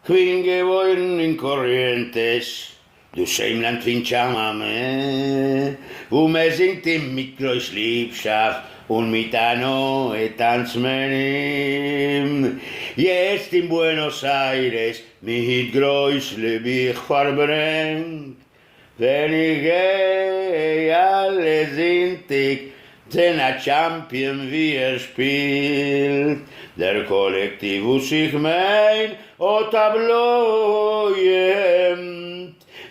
Kvingeborn in Corrientes, du Scheimland Chamame, mir singt im Mikrois Liebschaft und mit Ano Tanzmenim. Jetzt in Buenos Aires mit Großle mich verbrennt. Wenn ich gehe, alle sind ich, denn a Champion wie spielt. Der Kollektivus ich mein, o tablojem,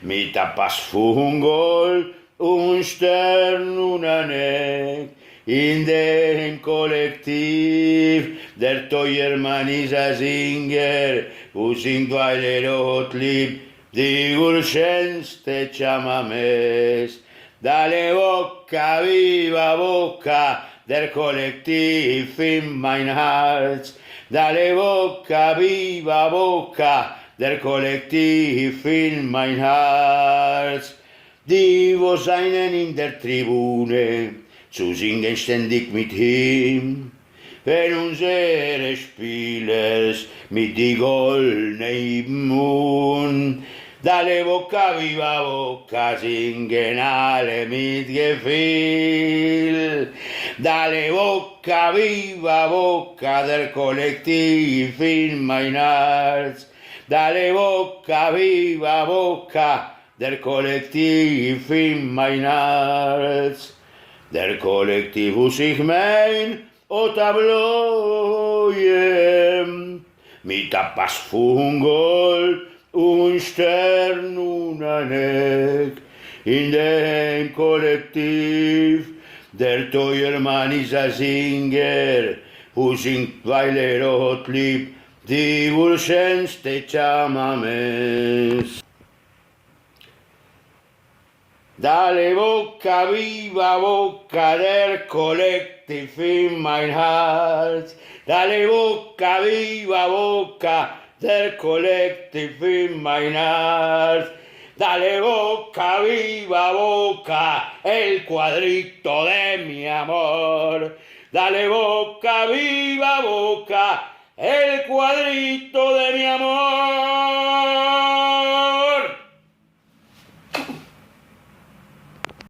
mit a Pass von Gold und Stern und ein Eck. In dem Kollektiv, der Teuermann ist a Singer, wo singt, weil hat lieb, die urschenste Chamames. Dale Boca, viva Boca, der Kollektiv in mein Herz. Dale Boca, viva Boca, der Kollektiv in mein Herz. Die, wo seinen in der Tribune, zu singen ständig mit ihm. Wenn unsere Spielers mit die goldenen Mund. Dale Boca, viva Boca, singen alle mit Gefühl. Dale Boca, viva Boca, der Kollektiv in mein Herz. Dale Boca, viva Boca, der Kollektiv in mein Herz. Der Kollektivus ich mein, o tablojem, mit a Pass von Gold und Stern und ein Eck. In dem Kollektiv, der Teuermann ist a Singer, wo singt, weil hat lieb, die urschenste Chamames. Dale Boca, viva Boca, der Kollektiv in mein Herz. Dale Boca, viva Boca, der Kollektiv in mein Herz. Dale Boca, viva Boca, el cuadrito de mi amor. Dale Boca, viva Boca, el cuadrito de mi amor.